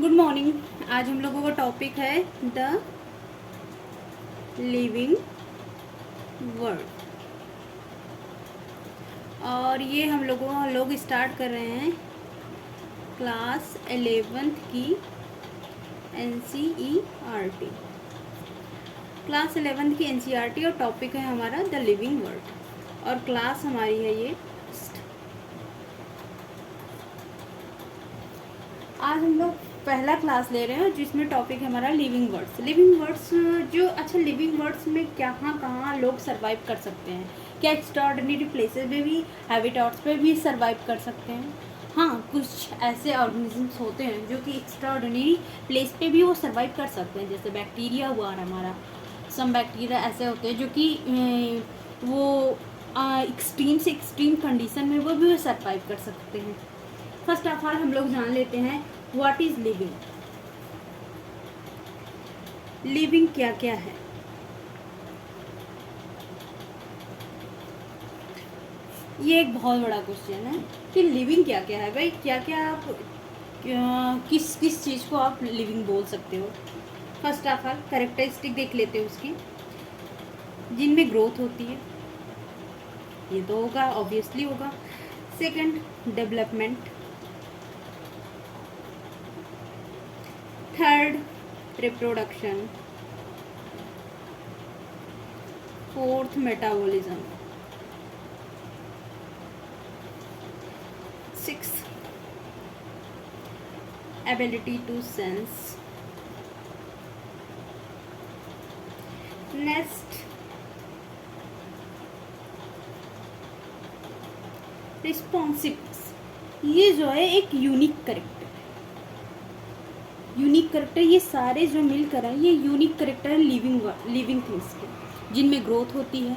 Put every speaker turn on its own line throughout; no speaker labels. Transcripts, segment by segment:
Good morning. आज हम लोगों का टॉपिक है द लिविंग वर्ल्ड और ये हम लोग स्टार्ट कर रहे हैं क्लास 11th की NCERT। क्लास 11th की NCERT और टॉपिक है हमारा द लिविंग वर्ल्ड और क्लास हमारी है ये। आज हम लोग पहला क्लास ले रहे हैं जिसमें टॉपिक है हमारा लिविंग वर्ड्स। लिविंग वर्ड्स जो अच्छा लिविंग वर्ड्स में कहाँ लोग सरवाइव कर सकते हैं, क्या एक्स्ट्राऑर्डिनरी प्लेसेस में भी, हैबिटाट्स पे भी सरवाइव कर सकते हैं। हाँ, कुछ ऐसे ऑर्गेनिजम्स होते हैं जो कि एक्स्ट्राऑर्डिनरी प्लेस पे भी वो सरवाइव कर सकते हैं, जैसे बैक्टीरिया हुआ हमारा। सम बैक्टीरिया ऐसे होते हैं जो कि वो एक्सट्रीम से एक्सट्रीम कंडीशन में वो भी सरवाइव कर सकते हैं। फर्स्ट ऑफ ऑल हम लोग जान लेते हैं व्हाट इज लिविंग। लिविंग क्या क्या है। ये एक बहुत बड़ा क्वेश्चन है कि लिविंग क्या क्या है। भाई क्या क्या आप किस किस चीज़ को आप लिविंग बोल सकते हो। फर्स्ट ऑफ ऑल कैरेक्टरिस्टिक देख लेते हैं उसकी, जिनमें ग्रोथ होती है, ये तो होगा, ऑब्वियसली होगा। Second, development. Third, reproduction. Fourth, metabolism. Sixth, ability to sense. Next, responsiveness. ये जो है एक यूनिक करेक्टर है। यूनिक करेक्टर, ये सारे जो मिलकर हैं ये यूनिक करेक्टर है लिविंग थिंग्स के, जिनमें ग्रोथ होती है,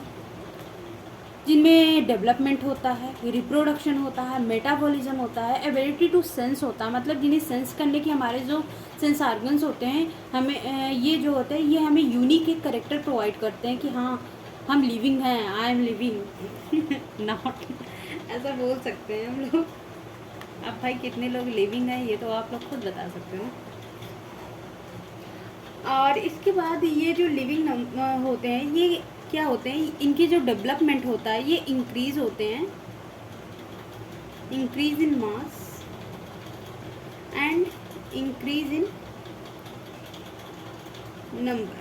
जिनमें डेवलपमेंट होता है, रिप्रोडक्शन होता है, मेटाबॉलिज्म होता है, एबिलिटी टू सेंस होता है, मतलब जिन्हें सेंस करने के हमारे जो सेंस ऑर्गन्स होते हैं, हमें ये जो होते हैं ये हमें यूनिक एक करेक्टर प्रोवाइड करते हैं कि हाँ हम लिविंग हैं, आई एम लिविंग नॉट, ऐसा बोल सकते हैं हम लोग। अब भाई कितने लोग लिविंग हैं ये तो आप लोग खुद बता सकते हो। और इसके बाद ये जो लिविंग होते हैं ये क्या होते हैं, इनके जो डेवलपमेंट होता है ये इंक्रीज होते हैं, increase in mass and increase in number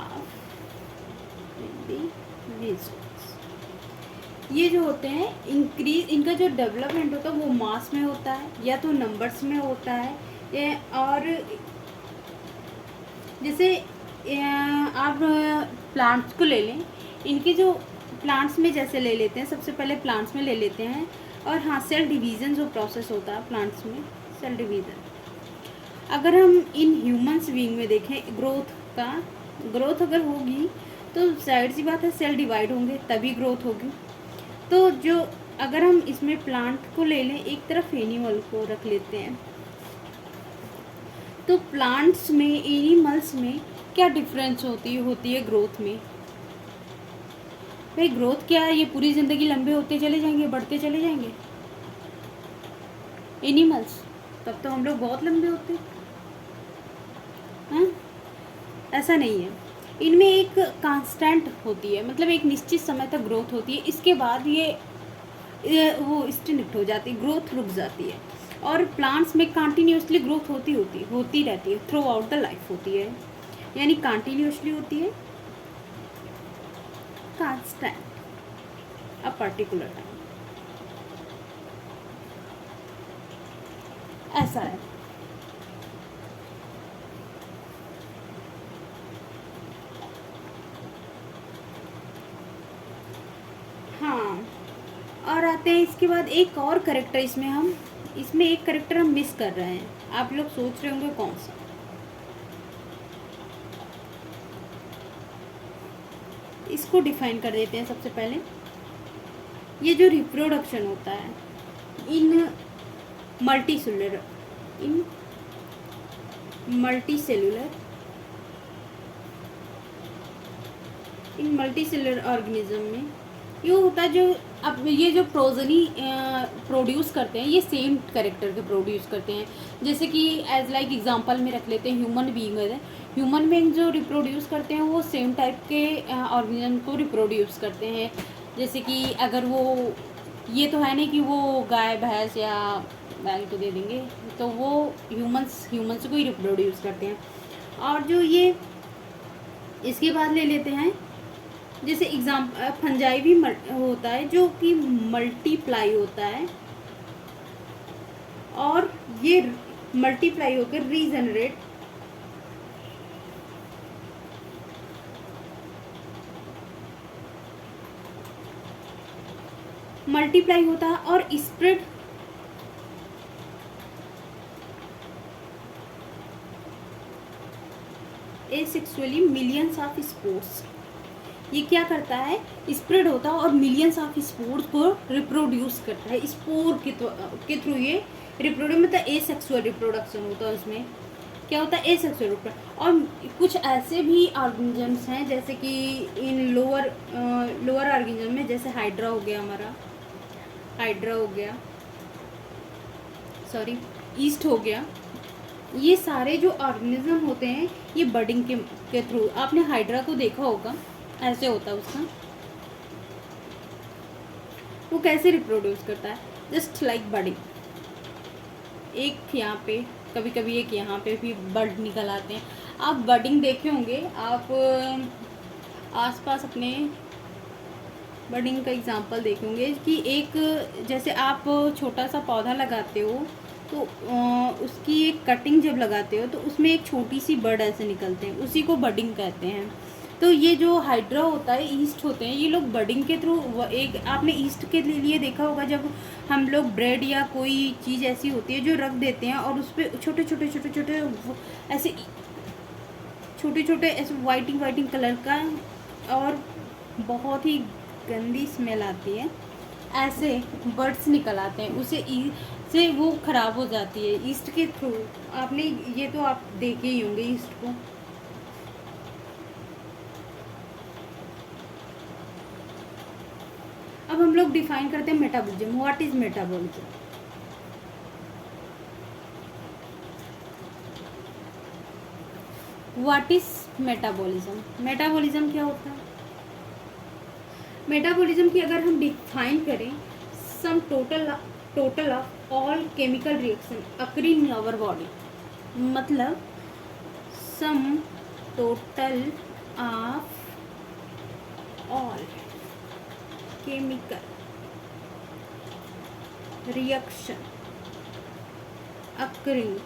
of individuals. ये जो होते हैं इंक्रीज, इनका जो डेवलपमेंट होता है वो मास में होता है या तो नंबर्स में होता है। ये और जैसे आप प्लांट्स को ले लें, इनके जो प्लांट्स में जैसे ले लेते हैं, सबसे पहले प्लांट्स में ले लेते हैं, और हाँ सेल डिवीज़न जो प्रोसेस होता है प्लांट्स में, सेल डिवीज़न। अगर हम इन ह्यूमंस बीइंग में देखें ग्रोथ अगर होगी तो जाहिर सी बात है सेल डिवाइड होंगे तभी ग्रोथ होगी। तो जो अगर हम इसमें प्लांट को ले लें, एक तरफ एनिमल को रख लेते हैं, तो प्लांट्स में एनिमल्स में क्या डिफरेंस होती है ग्रोथ में। भाई ग्रोथ क्या है, ये पूरी ज़िंदगी लंबे होते चले जाएंगे, बढ़ते चले जाएंगे एनिमल्स, तब तो हम लोग बहुत लंबे होते हैं। ऐसा नहीं है, इनमें एक कांस्टेंट होती है, मतलब एक निश्चित समय तक ग्रोथ होती है, इसके बाद ये वो स्टिनिक्ट हो जाती है, ग्रोथ रुक जाती है। और प्लांट्स में कंटिन्यूसली ग्रोथ होती रहती है, थ्रू आउट द लाइफ होती है, यानी कंटिन्यूसली होती है, कांस्टेंट अ पर्टिकुलर टाइम, ऐसा है। हाँ, और आते हैं इसके बाद एक और करेक्टर, इसमें एक करेक्टर हम मिस कर रहे हैं, आप लोग सोच रहे होंगे कौन सा। इसको डिफाइन कर देते हैं सबसे पहले। ये जो रिप्रोडक्शन होता है इन मल्टीसेलुलर इन मल्टीसेलुलर ऑर्गेनिज्म में ये होता है, जो अब ये जो प्रोजनी प्रोड्यूस करते हैं, ये सेम कैरेक्टर के प्रोड्यूस करते हैं। जैसे कि एज लाइक एग्जांपल में रख लेते हैं ह्यूमन बीइंग है। ह्यूमन बीइंग जो रिप्रोड्यूस करते हैं वो सेम टाइप के ऑर्गेनिज्म को रिप्रोड्यूस करते हैं। जैसे कि अगर वो, ये तो है नहीं कि वो गाय भैंस या बैल को दे देंगे, तो वो ह्यूमंस को ही रिप्रोड्यूस करते हैं। और जो ये इसके बाद ले लेते हैं, जैसे फंजाई भी होता है जो कि मल्टीप्लाई होता है, और ये मल्टीप्लाई होकर रीजनरेट मल्टीप्लाई होता है और spread asexually millions of spores. ये क्या करता है, स्प्रेड होता है और मिलियंस ऑफ स्पोर्स को रिप्रोड्यूस करता है। स्पोर के थ्रू ये रिप्रोड्यूस, मतलब एसेक्सुअल रिप्रोडक्शन होता है। उसमें क्या होता है, एसेक्सुअल रिप्रोडक्शन। और कुछ ऐसे भी ऑर्गेनिजम्स हैं जैसे कि इन लोअर ऑर्गेनिज्म में, जैसे हाइड्रा हो गया हमारा, ईस्ट हो गया। ये सारे जो ऑर्गेनिज्म होते हैं ये बडिंग के थ्रू, आपने हाइड्रा को देखा होगा, ऐसे होता है उसका। वो कैसे रिप्रोड्यूस करता है, जस्ट लाइक बडिंग। एक यहाँ पे, कभी कभी एक यहाँ पे भी बड निकल आते हैं। आप बडिंग देखे होंगे, आप आसपास अपने बडिंग का एग्जांपल देखेंगे कि एक, जैसे आप छोटा सा पौधा लगाते हो तो उसकी एक कटिंग जब लगाते हो तो उसमें एक छोटी सी बड ऐसे निकलते हैं, उसी को बडिंग कहते हैं। तो ये जो हाइड्रा होता है, ईस्ट होते हैं, ये लोग बडिंग के थ्रू, एक आपने ईस्ट के लिए देखा होगा, जब हम लोग ब्रेड या कोई चीज़ ऐसी होती है जो रख देते हैं और उस पर छोटे छोटे ऐसे वाइटिंग कलर का, और बहुत ही गंदी स्मेल आती है, ऐसे बर्ड्स निकल आते हैं, उसे से वो ख़राब हो जाती है ईस्ट के थ्रू। आपने ये तो आप देखे ही होंगे ईस्ट को। अब हम लोग डिफाइन करते हैं metabolism. What is metabolism? What is metabolism? Metabolism क्या होता है? मेटाबॉलिज्म की अगर हम डिफाइन करें, sum total of all chemical reaction occurring in our body, मतलब sum total of all chemical reaction occurring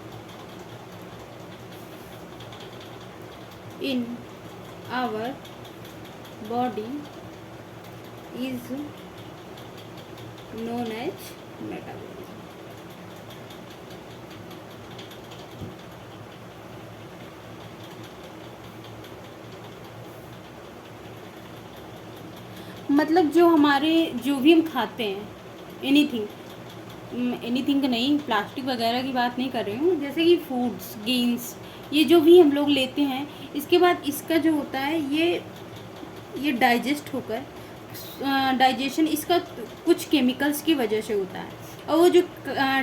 in our body is known as metabolism. मतलब जो भी हम खाते हैं, एनीथिंग नहीं, प्लास्टिक वगैरह की बात नहीं कर रही हूँ, जैसे कि फूड्स, गेन्स, ये जो भी हम लोग लेते हैं, इसके बाद इसका जो होता है ये डाइजेस्ट होकर, डाइजेशन इसका कुछ केमिकल्स की वजह से होता है, और वो जो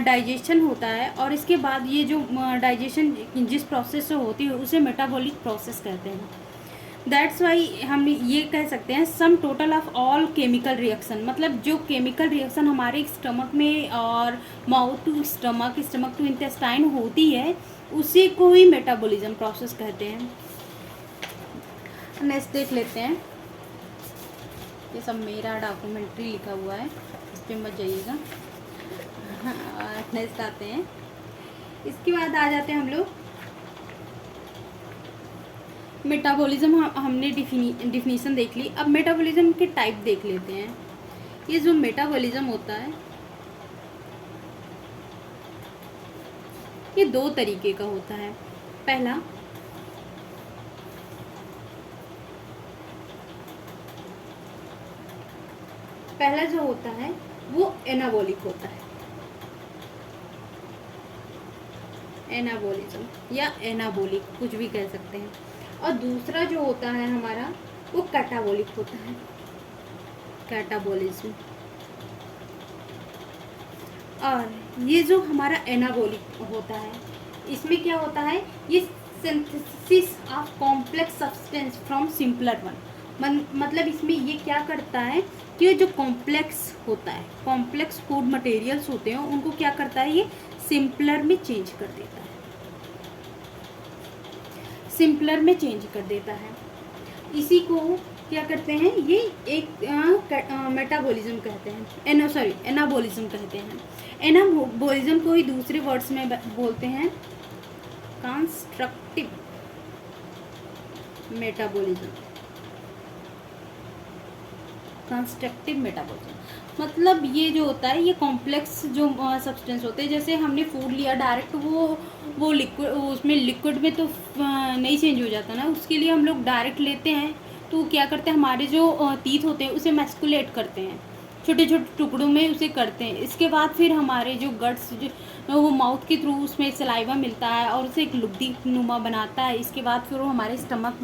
डाइजेशन होता है, और इसके बाद ये जो डाइजेशन जिस प्रोसेस से होती है उसे मेटाबॉलिक प्रोसेस कहते हैं। दैट्स वाई हम ये कह सकते हैं sum total of all chemical reaction, मतलब जो केमिकल रिएक्शन हमारे स्टमक में और mouth to stomach to intestine होती है, उसी को ही मेटाबॉलिज्म प्रोसेस कहते हैं। नेक्स्ट देख लेते हैं, ये सब मेरा डॉक्यूमेंट्री लिखा हुआ है, इस पर मत जाइएगा। नेक्स्ट आते हैं, इसके बाद आ जाते हैं हम लोग मेटाबॉलिज्म। हमने डिफिनीशन देख ली, अब मेटाबॉलिज्म के टाइप देख लेते हैं। ये जो मेटाबॉलिज्म होता है ये दो तरीके का होता है। पहला जो होता है वो एनाबॉलिक होता है, एनाबॉलिज्म या एनाबॉलिक कुछ भी कह सकते हैं। और दूसरा जो होता है हमारा वो कैटाबॉलिक होता है, कैटाबॉलिज्म। और ये जो हमारा एनाबॉलिक होता है, इसमें क्या होता है, ये synthesis of complex substance from simpler one. मतलब इसमें ये क्या करता है कि ये जो कॉम्प्लेक्स होता है, कॉम्प्लेक्स फूड मटेरियल्स होते हैं, उनको क्या करता है, ये सिंपलर में चेंज कर देता है, सिंपलर में चेंज कर देता है। इसी को क्या करते हैं, ये एक मेटाबॉलिज्म कहते हैं, एनाबॉलिज्म कहते हैं। एनाबॉलिज्म को ही दूसरे वर्ड्स में बोलते हैं कंस्ट्रक्टिव मेटाबॉलिज्म। कंस्ट्रक्टिव मेटाबॉलिज्म मतलब ये जो होता है, ये कॉम्प्लेक्स जो सब्सटेंस होते हैं, जैसे हमने फूड लिया डायरेक्ट, वो लिक्विड, उसमें लिक्विड में तो नहीं चेंज हो जाता ना, उसके लिए हम लोग डायरेक्ट लेते हैं, तो क्या करते हैं, हमारे जो टीथ होते हैं उसे मैस्कुलेट करते हैं, छोटे छोटे टुकड़ों में उसे करते हैं। इसके बाद फिर हमारे जो गट्स, जो वो माउथ के थ्रू उसमें सलाइवा मिलता है और उसे एक लुगदी नुमा बनाता है। इसके बाद फिर वो हमारे स्टमक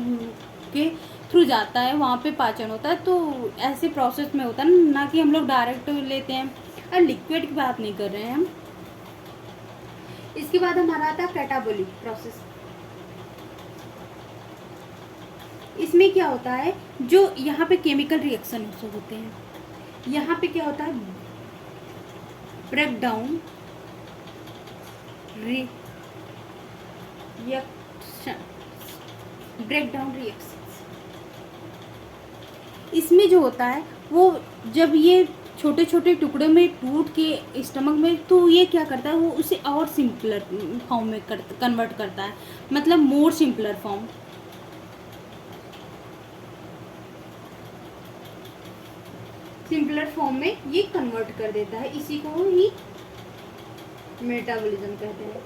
के थ्रू जाता है, वहाँ पे पाचन होता है। तो ऐसे प्रोसेस में होता है ना कि हम लोग डायरेक्ट लेते हैं। और लिक्विड की बात नहीं कर रहे हैं हम। इसके बाद हमारा आता है कैटाबॉलिक प्रोसेस। इसमें क्या होता है, जो यहाँ पे केमिकल रिएक्शन होते हैं, यहाँ पे क्या होता है, ब्रेक डाउन रिएक्शन। इसमें जो होता है, वो जब ये छोटे छोटे टुकड़े में टूट के स्टमक में, तो ये क्या करता है, वो उसे और सिंपलर फॉर्म में कन्वर्ट करता है, मतलब more simpler form. Simpler form में ये कन्वर्ट कर देता है। इसी को ही मेटाबॉलिज्म कहते हैं।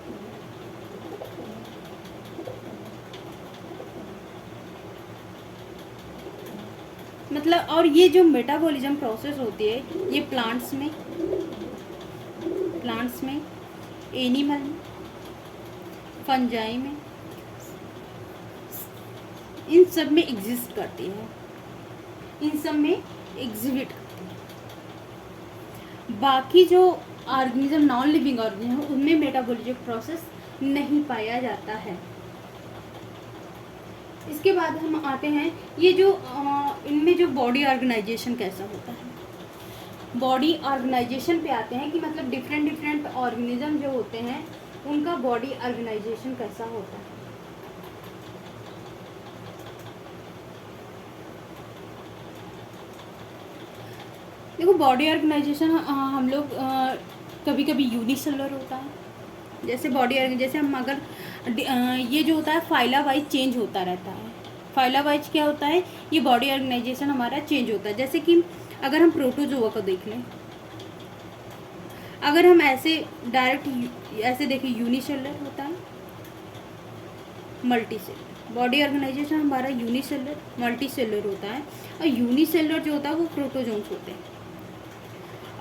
मतलब और ये जो मेटाबॉलिज्म प्रोसेस होती है, ये प्लांट्स में, एनिमल में, फंजाई में, इन सब में एग्जिस्ट करती है, इन सब में एग्जिबिट करती है। बाकी जो ऑर्गेनिज्म, नॉन लिविंग ऑर्गेनिज्म, उनमें मेटाबॉलिज्म प्रोसेस नहीं पाया जाता है। इसके बाद हम आते हैं, ये जो इनमें जो बॉडी ऑर्गेनाइजेशन कैसा होता है। बॉडी ऑर्गेनाइजेशन पे आते हैं कि मतलब डिफरेंट ऑर्गेनिज्म जो होते हैं, उनका बॉडी ऑर्गेनाइजेशन कैसा होता है। देखो, बॉडी ऑर्गेनाइजेशन हम लोग कभी कभी यूनिसेलुलर होता है, जैसे जैसे हम अगर ये जो होता है फाइला वाइज चेंज होता रहता है। फाइला वाइज क्या होता है, ये बॉडी ऑर्गेनाइजेशन हमारा चेंज होता है। जैसे कि अगर हम प्रोटोजोआ को देख लें, अगर हम ऐसे डायरेक्ट ऐसे देखें, यूनिसेलुलर होता है, मल्टीसेलुलर। बॉडी ऑर्गेनाइजेशन हमारा यूनिसेलुलर, मल्टीसेलुलर होता है। और यूनिसेलुलर जो होता है वो प्रोटोजोन्स होते हैं।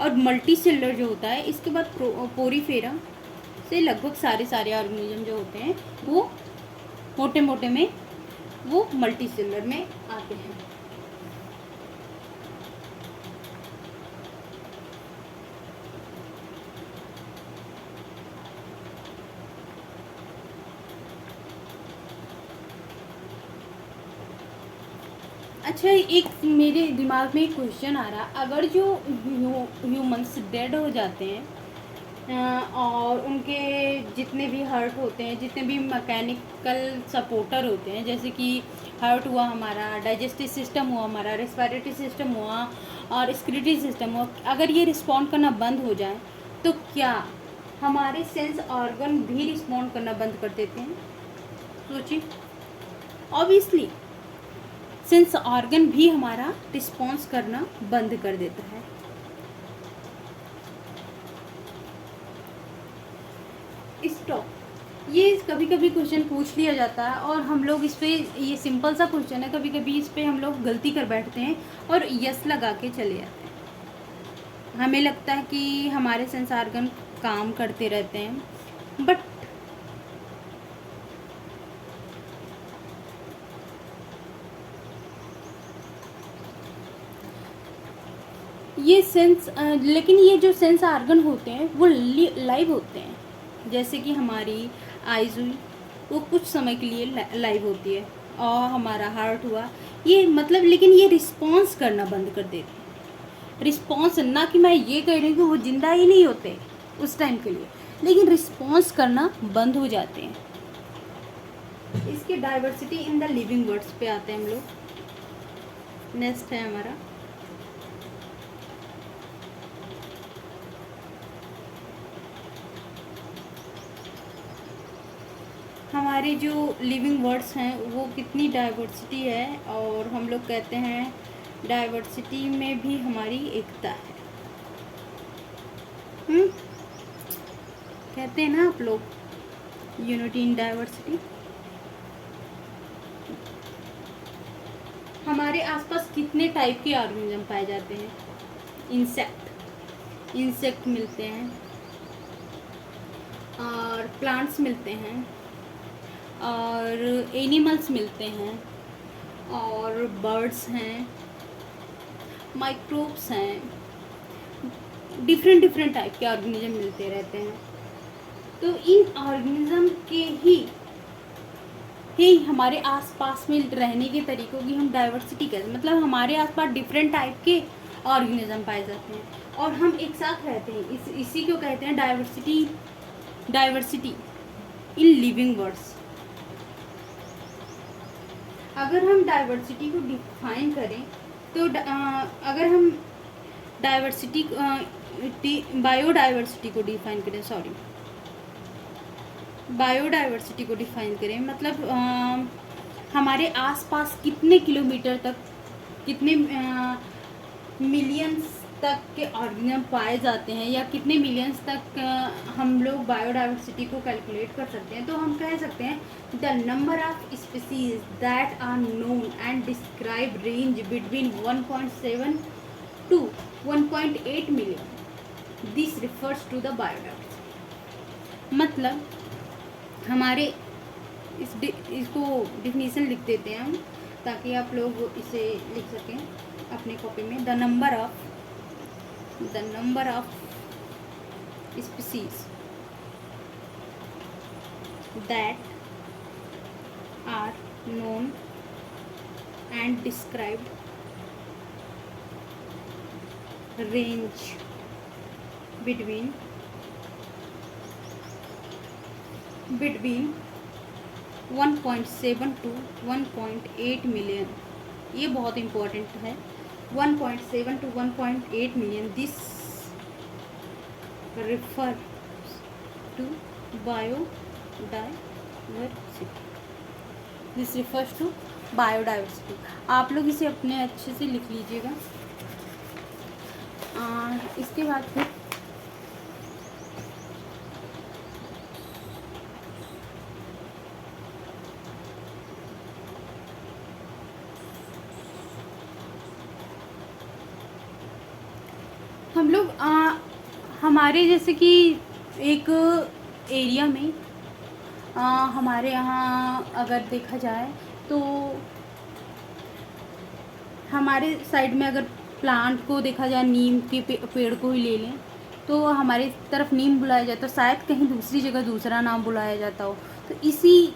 और मल्टीसेलुलर जो होता है, इसके बाद पोरीफेरा से लगभग सारे ऑर्गेनिज्म जो होते हैं, वो मोटे मोटे में वो मल्टीसेलुलर में आते हैं। अच्छा, एक मेरे दिमाग में एक क्वेश्चन आ रहा, अगर जो ह्यूमंस डेड हो जाते हैं और उनके जितने भी हार्ट होते हैं, जितने भी मैकेनिकल सपोर्टर होते हैं, जैसे कि हार्ट हुआ हमारा, डाइजेस्टिव सिस्टम हुआ हमारा, रेस्पिरेटरी सिस्टम हुआ और स्क्रीटरी सिस्टम हुआ, अगर ये रिस्पॉन्ड करना बंद हो जाए, तो क्या हमारे सेंस ऑर्गन भी रिस्पॉन्ड करना बंद कर देते हैं? सोचिए, ऑब्वियसली सेंस ऑर्गन भी हमारा रिस्पॉन्स करना बंद कर देता है। स्टॉप, ये कभी कभी क्वेश्चन पूछ लिया जाता है और हम लोग इस पे, ये सिंपल सा क्वेश्चन है, कभी कभी इस पे हम लोग गलती कर बैठते हैं और यस लगा के चले जाते हैं। हमें लगता है कि हमारे सेंस ऑर्गन काम करते रहते हैं, बट ये सेंस लेकिन ये जो सेंस आर्गन होते हैं वो लाइव होते हैं। जैसे कि हमारी आइज़ हुई, वो कुछ समय के लिए लाइव होती है, और हमारा हार्ट हुआ, ये मतलब, लेकिन ये रिस्पॉन्स करना बंद कर देते हैं। रिस्पॉन्स, ना कि मैं ये कह रही हूँ कि वो जिंदा ही नहीं होते उस टाइम के लिए, लेकिन रिस्पॉन्स करना बंद हो जाते हैं। इसके diversity in the living words पे आते हैं हम लोग। नेक्स्ट है हमारा हमारे जो लिविंग वर्ड्स हैं वो कितनी डाइवर्सिटी है, और हम लोग कहते हैं डाइवर्सिटी में भी हमारी एकता है। कहते हैं ना आप लोग, यूनिटी इन डाइवर्सिटी। हमारे आसपास कितने टाइप के ऑर्गेनिज्म पाए जाते हैं? इंसेक्ट मिलते हैं, और प्लांट्स मिलते हैं, और एनिमल्स मिलते हैं, और बर्ड्स हैं, माइक्रोब्स हैं, डिफरेंट टाइप के ऑर्गेनिज्म मिलते रहते हैं। तो इन ऑर्गेनिज्म के ही हमारे आसपास में रहने के तरीकों की हम डाइवर्सिटी कहते हैं। मतलब हमारे आसपास डिफरेंट टाइप के ऑर्गेनिज्म पाए जाते हैं, और हम एक साथ रहते हैं। इसी को कहते हैं डाइवर्सिटी इन लिविंग वर्ड्स। अगर हम डाइवर्सिटी को डिफाइन करें तो अगर हम डाइवर्सिटी बायोडाइवर्सिटी को डिफाइन करें, बायोडाइवर्सिटी को डिफाइन करें, मतलब हमारे आसपास कितने किलोमीटर तक, कितने मिलियंस तक के ऑर्गेनिज्म पाए जाते हैं, या कितने मिलियंस तक हम लोग बायोडाइवर्सिटी को कैलकुलेट कर सकते हैं। तो हम कह सकते हैं the number of species that are known and describe range between 1.7 to 1.8 million. This refers to the biodiversity. मतलब हमारे इसको डिफिनीशन लिख देते हैं हम, ताकि आप लोग इसे लिख सकें अपने कॉपी में। The number of species that are known and described range between 1.7 to 1.8 million. ये बहुत इम्पोर्टेंट है, 1.7 to 1.8 million. This refer to biodiversity. आप लोग इसे अपने अच्छे से लिख लीजिएगा। इसके बाद फिर हम लोग हमारे जैसे कि एक एरिया में हमारे यहाँ अगर देखा जाए तो हमारे साइड में अगर प्लांट को देखा जाए, नीम के पेड़ को ही ले लें, तो हमारी तरफ नीम बुलाया जाता है, शायद कहीं दूसरी जगह दूसरा नाम बुलाया जाता हो। तो इसी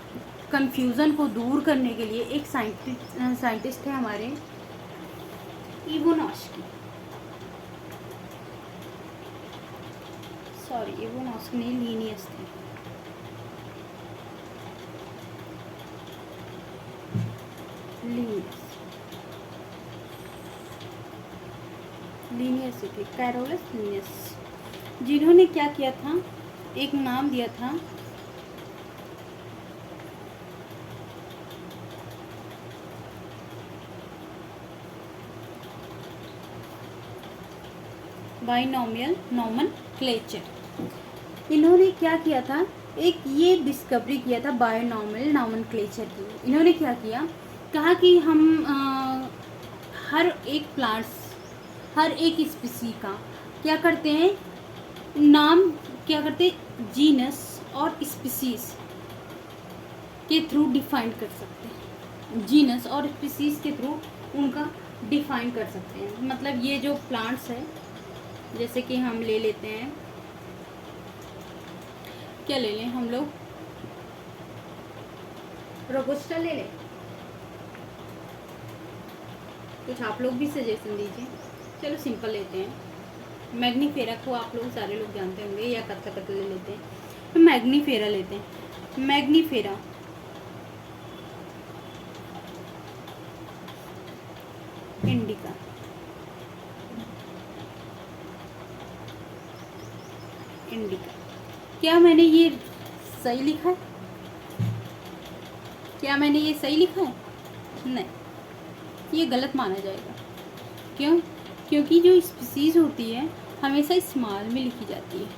कंफ्यूज़न को दूर करने के लिए एक साइंटिस्ट है हमारे, इवोनॉस्की नहीं, लीनियस थे। लीनियस थे, कैरोलस लीनियस, जिन्होंने क्या किया था, एक नाम दिया था बाइनोमियल नॉमेनक्लेचर। इन्होंने क्या किया था, एक ये डिस्कवरी किया था बाइनोमियल नॉमेनक्लेचर की। इन्होंने क्या किया, कहा कि हम हर एक प्लांट्स, हर एक स्पीसी का क्या करते हैं, नाम क्या करते, जीनस और स्पीसीज के थ्रू डिफाइन कर सकते हैं। जीनस और स्पीसीज के थ्रू उनका डिफाइन कर सकते हैं। मतलब ये जो प्लांट्स है, जैसे कि हम ले लेते हैं, क्या ले लें हम लोग, रोबस्टा ले लें, कुछ आप लोग भी सजेशन दीजिए। चलो सिंपल लेते हैं। मैग्नीफेरा को आप लोग सारे लोग जानते होंगे, या कत्था कत्ल ले लेते हैं, तो मैग्नीफेरा लेते हैं। Mangifera indica, indica. क्या मैंने ये सही लिखा है? क्या मैंने ये सही लिखा है? नहीं, ये गलत माना जाएगा। क्यों? क्योंकि जो स्पीसीज होती है हमेशा स्मॉल में लिखी जाती है।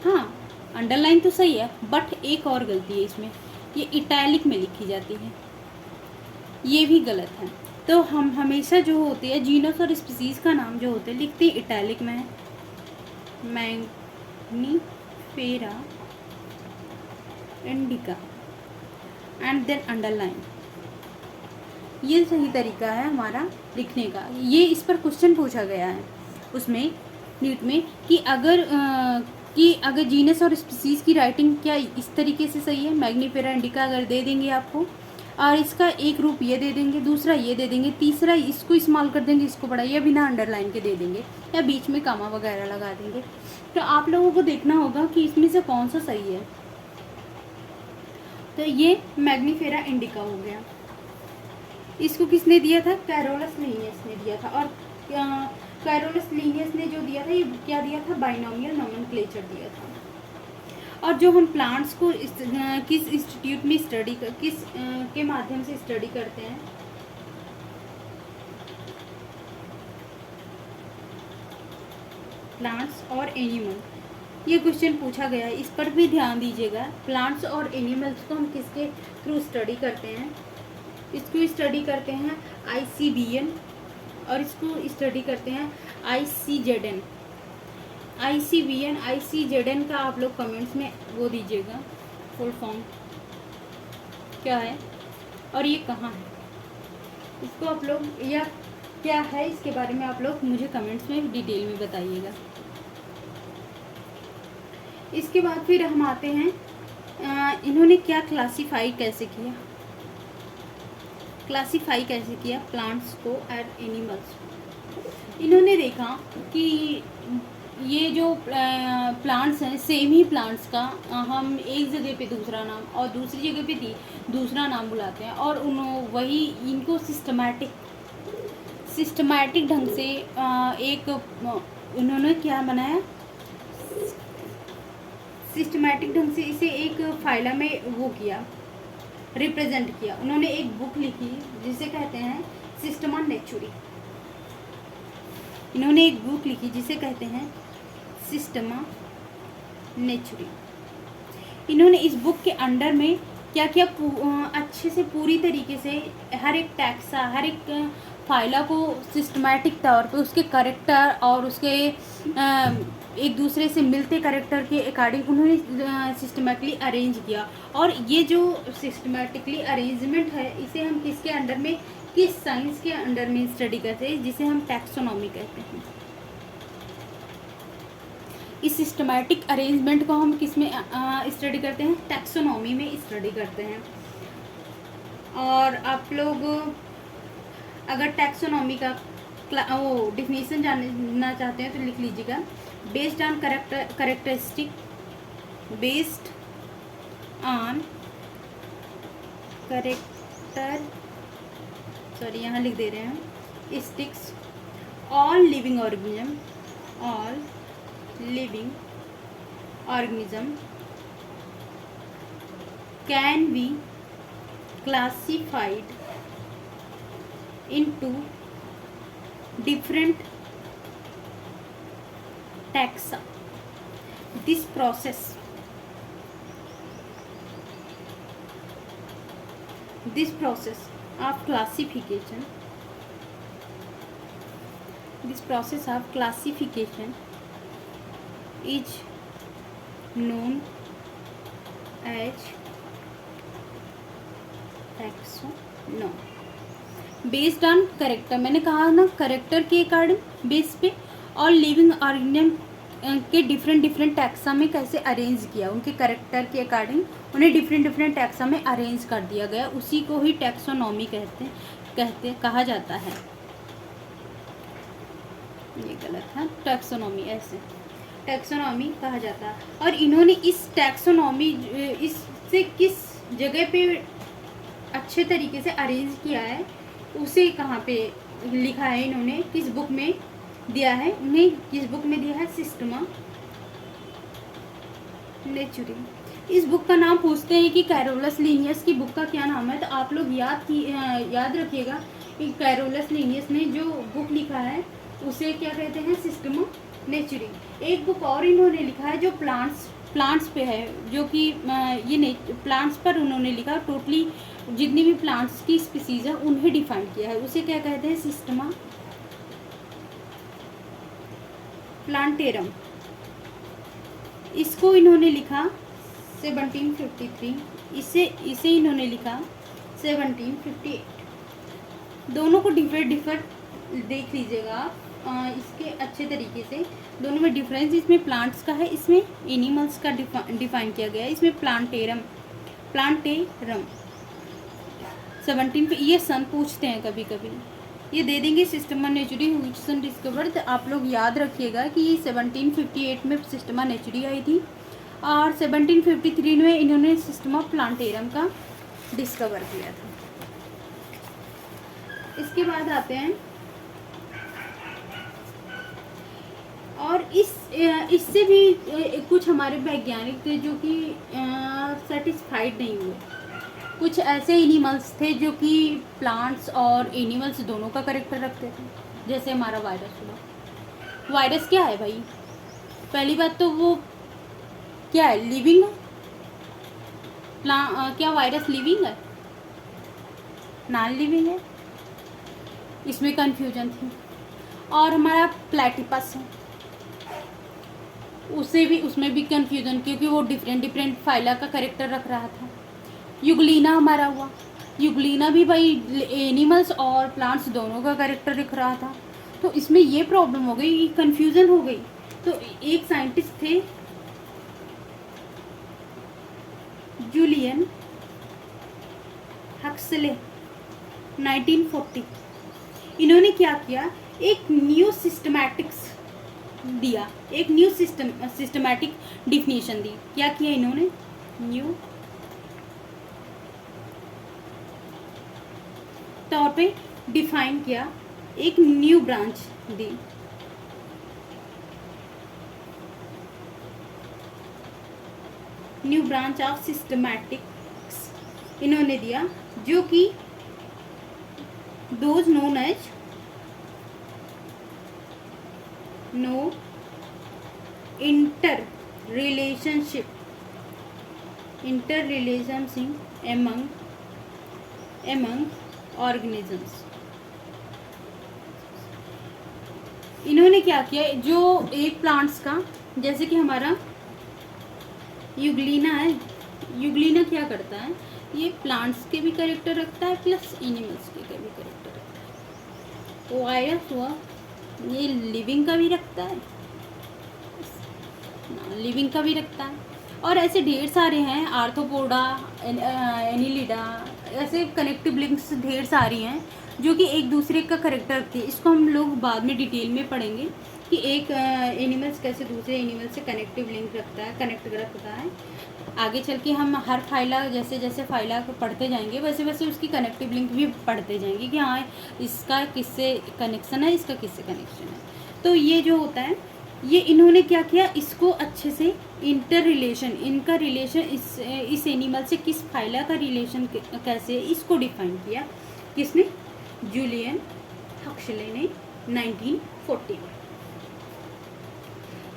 हाँ, अंडरलाइन तो सही है, बट एक और गलती है इसमें, ये इटैलिक में लिखी जाती है, ये भी गलत है। तो हम हमेशा जो होती है जीनस और स्पीसीज का नाम जो होते हैं लिखते हैं इटैलिक में, Mangifera indica and then underline. ये सही तरीका है हमारा लिखने का। ये इस पर क्वेश्चन पूछा गया है उसमें नीट में कि अगर जीनस और स्पीसीज की राइटिंग क्या इस तरीके से सही है, मैग्नीफेरा इंडिका अगर दे देंगे आपको, और इसका एक रूप ये दे देंगे, दूसरा ये दे देंगे, तीसरा इसको स्मॉल कर देंगे, इसको बड़ा, या बिना अंडरलाइन के दे देंगे, या बीच में कामा वगैरह लगा देंगे, तो आप लोगों को देखना होगा कि इसमें से कौन सा सही है। तो ये मैग्नीफेरा इंडिका हो गया। इसको किसने दिया था? कैरोलस लिनियस ने दिया था। और कैरोलस लिनियस ने जो दिया था, ये क्या दिया था? बाइनोमियल नोमेनक्लेचर दिया था। और जो हम प्लांट्स को किस इंस्टीट्यूट में स्टडी के माध्यम से स्टडी करते हैं, प्लांट्स और एनिमल, ये क्वेश्चन पूछा गया है, इस पर भी ध्यान दीजिएगा। प्लांट्स और एनिमल्स को हम किसके थ्रू स्टडी करते हैं? इसको स्टडी करते हैं ICBN, और इसको स्टडी करते हैं ICZN। ICBN ICZN का आप लोग कमेंट्स में वो दीजिएगा, फुल फॉर्म क्या है और ये कहाँ है, इसको आप लोग, या क्या है इसके बारे में आप लोग मुझे कमेंट्स में डिटेल में बताइएगा। इसके बाद फिर हम आते हैं, इन्होंने क्या क्लासीफाई कैसे किया प्लांट्स को एंड एनिमल्स। इन्होंने देखा कि ये जो प्लांट्स हैं, सेम ही प्लांट्स का हम एक जगह पे दूसरा नाम और दूसरी जगह पे दूसरा नाम बुलाते हैं, और वही इनको सिस्टमैटिक ढंग से एक उन्होंने क्या बनाया, सिस्टमैटिक ढंग से इसे एक फाइला में वो किया, रिप्रेजेंट किया। उन्होंने एक बुक लिखी जिसे कहते हैं सिस्टमा नेचुरी। इन्होंने एक बुक लिखी जिसे कहते हैं सिस्टमा नेचुरी। इन्होंने इस बुक के अंडर में क्या किया, अच्छे से पूरी तरीके से हर एक टैक्सा, हर एक फाइला को सिस्टमैटिक तौर पे उसके करेक्टर और उसके एक दूसरे से मिलते करेक्टर के अकॉर्डिंग उन्होंने सिस्टमेटिकली अरेंज किया। और ये जो सिस्टमेटिकली अरेंजमेंट है, इसे हम किसके अंडर में, किस साइंस के अंडर में स्टडी करते हैं, जिसे हम टैक्सोनॉमी कहते हैं। इस सिस्टमैटिक अरेंजमेंट को हम किस में स्टडी करते हैं? टैक्सोनॉमी में स्टडी करते हैं। और आप लोग अगर टैक्सोनॉमी का वो डिफिनीशन जानना चाहते हैं तो लिख लीजिएगा, based on characteristic, based on character, sorry यहाँ लिख दे रहे हैं, sticks all living organism can be classified into different taxa. This process of classification is known as taxonomy. Based on character, मैंने कहा ना करेक्टर के अकॉर्डिंग बेस पे, और लिविंग ऑर्गेनिज्म के डिफरेंट डिफरेंट टैक्सा में कैसे अरेंज किया, उनके करेक्टर के अकॉर्डिंग उन्हें डिफरेंट डिफरेंट टैक्सा में अरेंज कर दिया गया, उसी को ही टैक्सोनॉमी कहते कहा जाता है। ये गलत है, टैक्सोनॉमी, ऐसे टैक्सोनॉमी कहा जाता है। और इन्होंने इस टैक्सोनॉमी इससे किस जगह पे अच्छे तरीके से अरेंज किया है, उसे कहाँ पे लिखा है इन्होंने, किस बुक में दिया है, उन्हें किस बुक में दिया है, सिस्टमा नेचुरी। इस बुक का नाम पूछते हैं कि कैरोलस लिनियस की बुक का क्या नाम है, तो आप लोग याद रखिएगा कि कैरोलस लिनियस ने जो बुक लिखा है उसे क्या कहते हैं, सिस्टमा नेचुरी। एक बुक और इन्होंने लिखा है जो प्लांट्स पे है, जो कि ये प्लांट्स पर उन्होंने लिखा, टोटली जितनी भी प्लांट्स की स्पीसीज है उन्हें डिफाइन किया है, उसे क्या कहते हैं, सिस्टमा प्लांटेरम। इसको इन्होंने लिखा 1753, इसे इन्होंने लिखा 1758। दोनों को डिफर देख लीजिएगा इसके अच्छे तरीके से, दोनों में डिफरेंस इसमें प्लांट्स का है, इसमें एनिमल्स का डिफाइन किया गया है, इसमें प्लांटेरम 17, ये सन पूछते हैं कभी कभी, ये दे देंगे Systema Naturae which son discovered. तो आप लोग याद रखिएगा कि 1758 में सिस्टमा नेचुरी आई थी और 1753 में इन्होंने सिस्टमा प्लांटेरम का डिस्कवर किया था। इसके बाद आते हैं, और इससे भी कुछ हमारे वैज्ञानिक थे जो कि सेटिस्फाइड नहीं हुए। कुछ ऐसे एनिमल्स थे जो कि प्लांट्स और एनिमल्स दोनों का करेक्टर रखते थे, जैसे हमारा वायरस हुआ। वायरस क्या है भाई, पहली बात तो वो क्या है, लिविंग है। क्या वायरस लिविंग है, नॉन लिविंग है, इसमें कंफ्यूजन थी। और हमारा प्लेटिपस है, उसमें भी कंफ्यूजन, क्योंकि वो डिफरेंट फाइला का करेक्टर रख रहा था। युगलीना हमारा हुआ, युगलीना भी भाई एनिमल्स और प्लांट्स दोनों का करेक्टर दिख रहा था, तो इसमें ये प्रॉब्लम हो गई, कंफ्यूजन हो गई। तो एक साइंटिस्ट थे जूलियन हक्सले 1940, इन्होंने क्या किया, एक न्यू सिस्टमैटिक्स दिया, एक न्यू सिस्टमैटिक डिफिनीशन दी। क्या किया इन्होंने, न्यू तौर पे डिफाइन किया, एक न्यू ब्रांच दी। न्यू ब्रांच ऑफ सिस्टमैटिक्स इन्होंने दिया, जो कि those known as know interrelationship among organisms। इन्होंने क्या किया, जो एक प्लांट्स का, जैसे कि हमारा युगलीना है, युगलीना क्या करता है, ये प्लांट्स के भी करेक्टर रखता है प्लस एनिमल्स के भी करेक्टर रखता है। वायरस हुआ, ये लिविंग का भी रखता है, लिविंग का भी रखता है, और ऐसे ढेर सारे हैं, आर्थ्रोपोडा, एनिलिडा, ऐसे कनेक्टिव लिंक्स ढेर सारी हैं जो कि एक दूसरे का करेक्टर रखती है। इसको हम लोग बाद में डिटेल में पढ़ेंगे कि एक एनिमल्स कैसे दूसरे एनिमल से कनेक्टिव लिंक रखता है, कनेक्ट रखता है। आगे चल के हम हर फाइला, जैसे जैसे फाइला को पढ़ते जाएंगे वैसे वैसे उसकी कनेक्टिव लिंक भी पढ़ते जाएंगे कि हाँ इसका किससे कनेक्शन है, इसका किससे कनेक्शन है। तो ये जो होता है, ये इन्होंने क्या किया, इसको अच्छे से इंटर रिलेशन, इनका रिलेशन इस एनिमल से किस फाइला का रिलेशन कैसे है, इसको डिफाइन किया। किसने, जूलियन हक्सले ने 1940 में।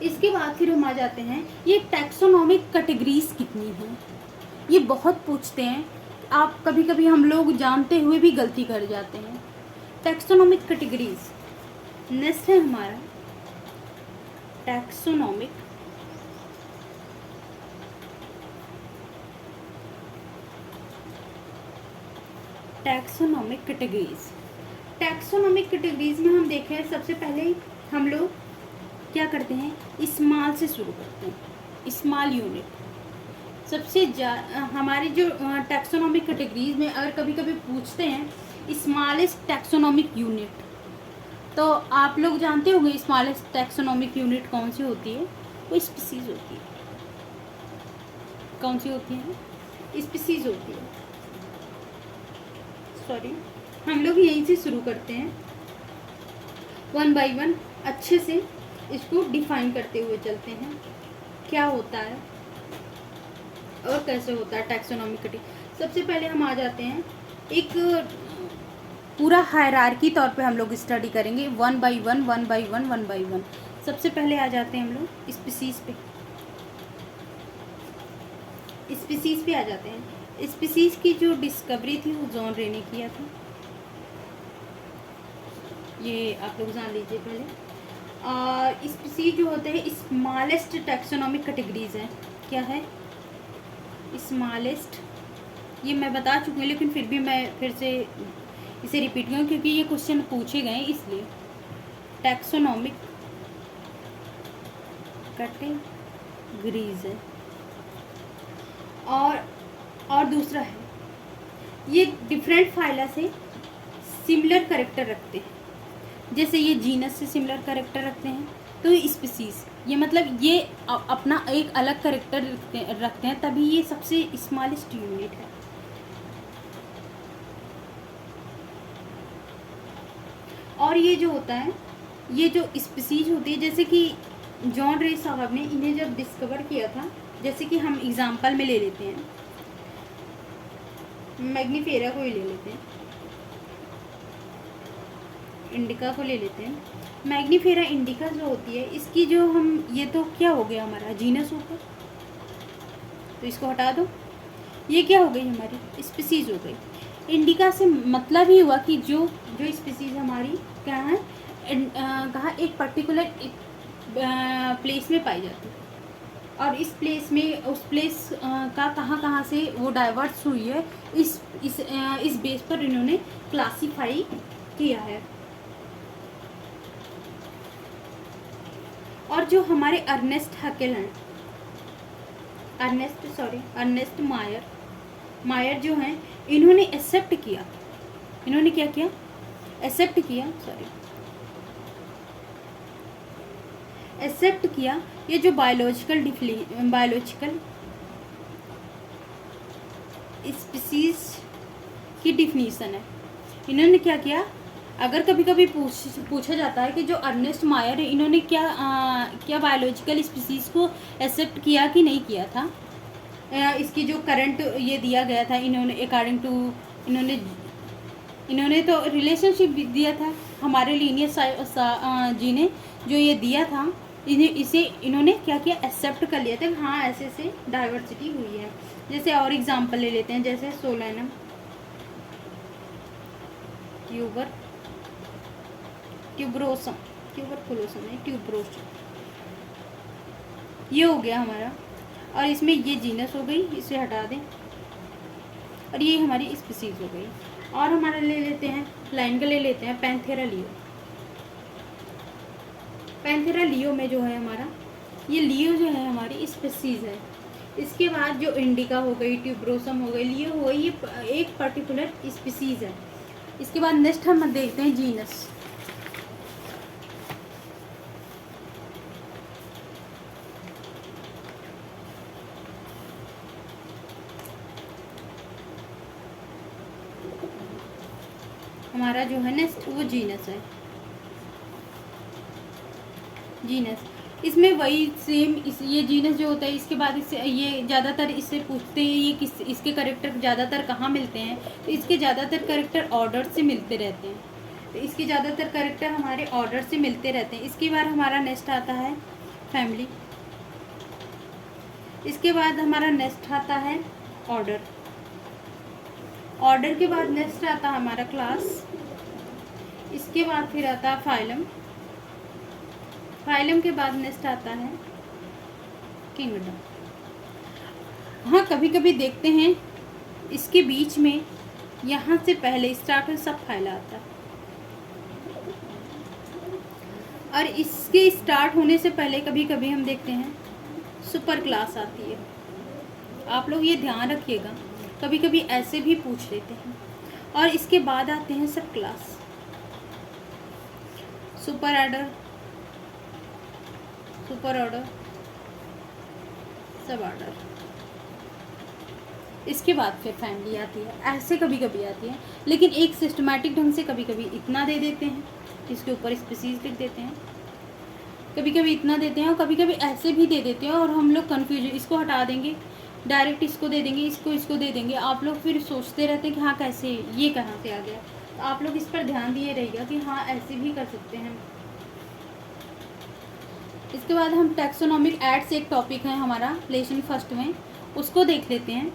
इसके बाद फिर हम आ जाते हैं, ये टैक्सोनॉमिक कैटेगरीज कितनी हैं, ये बहुत पूछते हैं आप, कभी कभी हम लोग जानते हुए भी गलती कर जाते हैं। टैक्सोनॉमिक कैटेगरीज नेक्स्ट है हमारा टैक्सोनॉमिक कैटेगरीज। टैक्सोनॉमिक कैटेगरीज में हम देखें, सबसे पहले हम लोग क्या करते हैं, स्मॉल से शुरू करते हैं, स्मॉल यूनिट। सबसे हमारी जो टैक्सोनॉमिक कैटेगरीज में अगर कभी कभी पूछते हैं स्मॉलेस्ट टैक्सोनॉमिक यूनिट, तो आप लोग जानते होंगे स्मॉलेस्ट टैक्सोनॉमिक यूनिट कौन सी होती है? वो स्पीसीज होती है। कौन सी होती है? स्पीसीज होती है। सॉरी, हम लोग यहीं से शुरू करते हैं, वन बाय वन अच्छे से इसको डिफाइन करते हुए चलते हैं, क्या होता है और कैसे होता है टैक्सोनॉमिक कैटेगरी। सबसे पहले हम आ जाते हैं, एक पूरा हायरार्की तौर पे हम लोग स्टडी करेंगे, one by one one by one one by one. सबसे पहले आ जाते हैं हम लोग स्पीसीज पे, स्पीसीज पे आ जाते हैं। स्पीसीज की जो डिस्कवरी थी वो जॉन रे ने किया था, ये आप लोग जान लीजिए पहले। और स्पीसीज जो होते हैं स्मॉलेस्ट टैक्सोनॉमिक कैटेगरीज हैं। क्या है? स्मॉलेस्ट, ये मैं बता चुकी हूँ लेकिन फिर भी मैं फिर से इसे रिपीट करूँ क्योंकि ये क्वेश्चन पूछे गए इसलिए। टैक्सोनॉमिक कैटेगरीज है। और दूसरा है, ये डिफरेंट फाइला से सिमिलर कैरेक्टर रखते हैं, जैसे ये जीनस से सिमिलर कैरेक्टर रखते हैं तो ये स्पीसीज, ये मतलब ये अपना एक अलग कैरेक्टर रखते हैं, तभी ये सबसे स्मॉलेस्ट यूनिट है। और ये जो होता है, ये जो स्पीसीज होती है, जैसे कि जॉन रे साहब ने इन्हें जब डिस्कवर किया था, जैसे कि हम एग्जांपल में ले लेते हैं मैग्नीफेरा को ही ले लेते हैं, इंडिका को ले लेते हैं। मैग्नीफेरा इंडिका जो होती है, इसकी जो हम, ये तो क्या हो गया हमारा जीनस ऊपर, तो इसको हटा दो, ये क्या हो गई हमारी स्पीसीज हो गई। इंडिका से मतलब ही हुआ कि जो जो स्पीसीज हमारी क्या है, कहाँ एक पर्टिकुलर प्लेस में पाई जाती है, और इस प्लेस में उस प्लेस का कहाँ से वो डाइवर्स हुई है, इस बेस पर इन्होंने क्लासीफाई किया है। और जो हमारे अर्नेस्ट हकेल हैं, अर्नेस्ट मायर जो हैं, इन्होंने एक्सेप्ट किया, इन्होंने क्या किया? एक्सेप्ट किया ये जो बायोलॉजिकल स्पीसीज की डिफिनीशन है। इन्होंने क्या किया, अगर कभी कभी पूछा जाता है कि जो अर्नेस्ट मायर है, इन्होंने क्या बायोलॉजिकल स्पीसीज को एक्सेप्ट किया कि नहीं किया था, इसकी जो करंट ये दिया गया था, इन्होंने अकॉर्डिंग टू इन्होंने तो रिलेशनशिप दिया था, हमारे लीनियर जी ने जो ये दिया था, इन्होंने क्या किया, एक्सेप्ट कर लिया था, हाँ ऐसे से डाइवर्सिटी हुई है। जैसे और एग्जांपल ले लेते हैं, जैसे सोलेनम ट्यूबरोसम, ये हो गया हमारा, और इसमें ये जीनस हो गई, इसे हटा दें, और ये हमारी स्पीसीज हो गई। और हमारा ले लेते हैं लाइन का, ले लेते हैं पैंथेरा लियो में जो है हमारा, ये लियो जो है हमारी स्पीसीज है। इसके बाद जो इंडिका हो गई, ट्यूबरोसम हो गई, लियो हो गई, ये एक पर्टिकुलर स्पीसीज है। इसके बाद नेक्स्ट हम देखते हैं जीनस। हमारा जो है नेक्स्ट वो जीनस है। जीनस, इसमें वही सेम ये जीनस जो होता है, इसके बाद इससे ये ज़्यादातर इससे पूछते हैं ये इसके कैरेक्टर ज़्यादातर कहाँ मिलते हैं, तो इसके ज़्यादातर कैरेक्टर ऑर्डर से मिलते रहते हैं, तो इसके ज़्यादातर कैरेक्टर हमारे ऑर्डर से मिलते रहते हैं। इसके बाद हमारा नेक्स्ट आता है फैमिली, इसके बाद हमारा नेक्स्ट आता है ऑर्डर, ऑर्डर के बाद नेक्स्ट आता है हमारा क्लास, इसके बाद फिर आता है फाइलम, फाइलम के बाद नेक्स्ट आता है किंगडम। हाँ कभी कभी देखते हैं इसके बीच में यहाँ से पहले स्टार्टर सब फाइला आता है, और इसके स्टार्ट होने से पहले कभी कभी हम देखते हैं सुपर क्लास आती है। आप लोग ये ध्यान रखिएगा, कभी कभी ऐसे भी पूछ लेते हैं। और इसके बाद आते हैं सब class, super order, super order, सब ऑर्डर। इसके बाद फिर फैमिली आती है। ऐसे कभी कभी आती है, लेकिन एक सिस्टमैटिक ढंग से कभी कभी इतना दे देते हैं, इसके ऊपर स्पीसीज लिख देते हैं, कभी कभी इतना देते हैं और कभी कभी ऐसे भी दे देते हैं और हम लोग कन्फ्यूज, इसको हटा देंगे, डायरेक्ट इसको दे देंगे, इसको दे देंगे। आप लोग फिर सोचते रहते हैं कि हाँ कैसे, ये कहाँ से आ गया। तो आप लोग इस पर ध्यान दिए रहिएगा कि हाँ ऐसे भी कर सकते हैं। इसके बाद हम टैक्सोनॉमिक एड्स, एक टॉपिक है हमारा लेसन फर्स्ट में, उसको देख लेते हैं।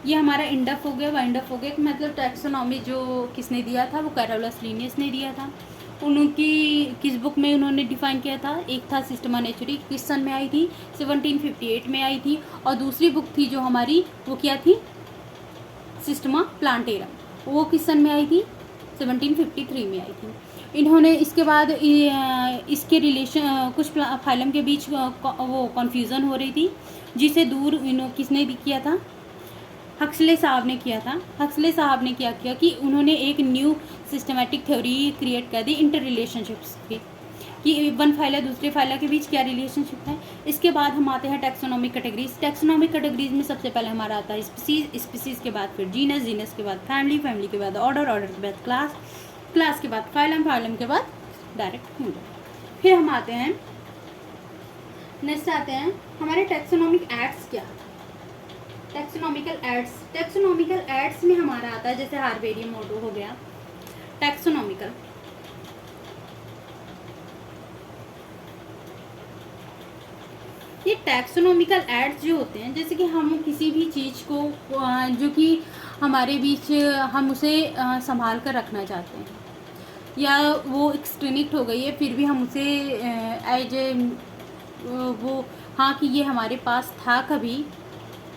ये हमारा इंडफ हो गया, वाइंड अप हो गया। मतलब टैक्सोनॉमी जो किसने दिया था, वो कैरोलस लिनियस ने दिया था। उनकी किस बुक में उन्होंने डिफाइन किया था? एक था सिस्टमा नेचुरी, किस सन में आई थी? 1758 में आई थी। और दूसरी बुक थी जो हमारी, वो क्या थी? सिस्टमा प्लांटेरम, वो किस सन में आई थी? 1753 में आई थी। इन्होंने इसके बाद इसके रिलेशन कुछ फाइलम के बीच वो कन्फ्यूज़न हो रही थी, जिसे दूर किसने किया था? हक्सले साहब ने किया था। हक्सले साहब ने क्या किया कि उन्होंने एक न्यू सिस्टमैटिक थ्योरी क्रिएट कर दी इंटर रिलेशनशिप्स की, कि वन फाइला दूसरे फाइला के बीच क्या रिलेशनशिप है। इसके बाद हम आते हैं टैक्सोनॉमिक कैटेगरीज। टैक्सोनॉमिक कैटेगरीज में सबसे पहले हमारा आता है स्पीसीज, स्पीसीज के बाद फिर जीनस, जीनस के बाद फैमिली, फैमिली के बाद ऑर्डर, ऑर्डर के बाद क्लास, क्लास के बाद फाइलम, फाइलम के बाद डायरेक्ट किंगडम। फिर हम आते हैं नेक्स्ट आते हैं हमारे टैक्सोनॉमिक एक्ट्स क्या, टैक्सोनॉमिकल एड्स। टैक्सोनॉमिकल एड्स में हमारा आता है जैसे हार्वेरियम मोडो हो गया, टैक्सोनॉमिकल। ये टैक्सोनॉमिकल एड्स जो होते हैं, जैसे कि हम किसी भी चीज़ को जो कि हमारे बीच हम उसे संभाल कर रखना चाहते हैं, या वो एक्सटिंक्ट हो गई है फिर भी हम उसे एज ए वो, हाँ कि ये हमारे पास था कभी,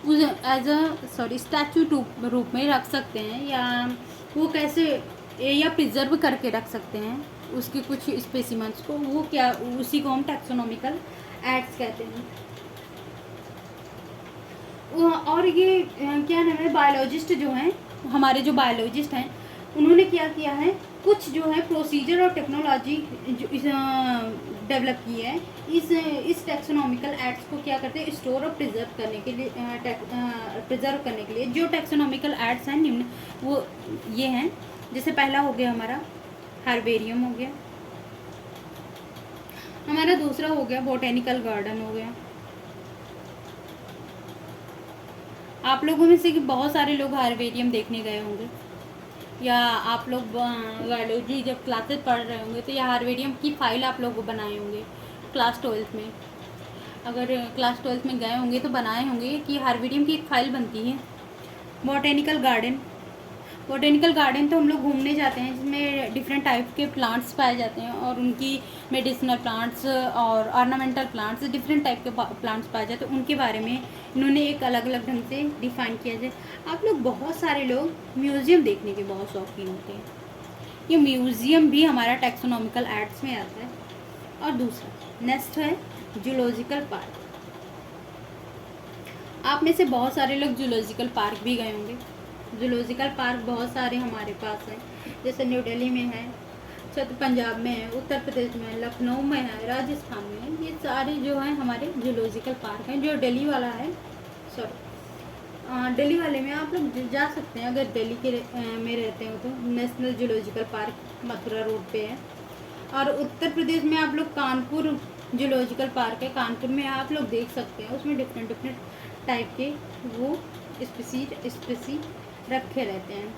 उस एज अ स्टैचू रूप में रख सकते हैं, या वो कैसे, या प्रिजर्व करके रख सकते हैं उसके कुछ स्पेसिमेंट्स को, वो क्या, उसी को हम टैक्सोनॉमिकल एड्स कहते हैं। और ये क्या नाम है, बायोलॉजिस्ट जो हैं, हमारे जो बायोलॉजिस्ट हैं, उन्होंने क्या किया है, कुछ जो है प्रोसीजर और टेक्नोलॉजी डेवलप की है। इस टैक्सोनॉमिकल एक्ट्स को क्या करते हैं, स्टोर और प्रिजर्व करने के लिए, प्रिजर्व करने के लिए। जो टैक्सोनॉमिकल एक्ट्स हैं निम्न वो ये हैं, जैसे पहला हो गया हमारा हार्बेरियम हो गया, हमारा दूसरा हो गया बोटेनिकल गार्डन हो गया। आप लोगों में से कि बहुत सारे लोग हार्बेरियम देखने गए होंगे, या आप लोग बायोलॉजी जब क्लासेस पढ़ रहे होंगे तो यह हार्बेरियम की फ़ाइल आप लोग बनाए होंगे क्लास 12th में। अगर क्लास 12th में गए होंगे तो बनाए होंगे कि हार्बेरियम की एक फ़ाइल बनती है। बोटेनिकल गार्डन, बोटेनिकल गार्डन तो हम लोग घूमने जाते हैं जिसमें डिफरेंट टाइप के प्लांट्स पाए जाते हैं, और उनकी मेडिसिनल प्लांट्स और ऑर्नामेंटल प्लांट्स, डिफरेंट टाइप के प्लांट्स पाए जाते हैं, उनके बारे में इन्होंने एक अलग अलग ढंग से डिफ़ाइन किया जाए। आप लोग बहुत सारे लोग म्यूज़ियम देखने के बहुत शौकीन होते हैं, ये म्यूज़ियम भी हमारा टैक्सोनॉमिकल एड्स में आता है। और दूसरा नेक्स्ट है जूलॉजिकल पार्क। आप में से बहुत सारे लोग जूलॉजिकल पार्क भी गए होंगे। जूलॉजिकल पार्क बहुत सारे हमारे पास हैं, जैसे न्यू दिल्ली में है, पंजाब में है, उत्तर प्रदेश में है, लखनऊ में है, राजस्थान में है। ये सारे जो हैं हमारे जूलॉजिकल पार्क हैं। जो दिल्ली वाला है, दिल्ली वाले में आप लोग जा सकते हैं अगर दिल्ली के में रहते हो तो। National zoological park Mathura road पे है। और उत्तर प्रदेश में आप लोग कानपुर जूलॉजिकल पार्क है, कानपुर में आप लोग देख सकते हैं। उसमें डिफरेंट डिफरेंट टाइप के वो स्पीसी रखे रहते हैं।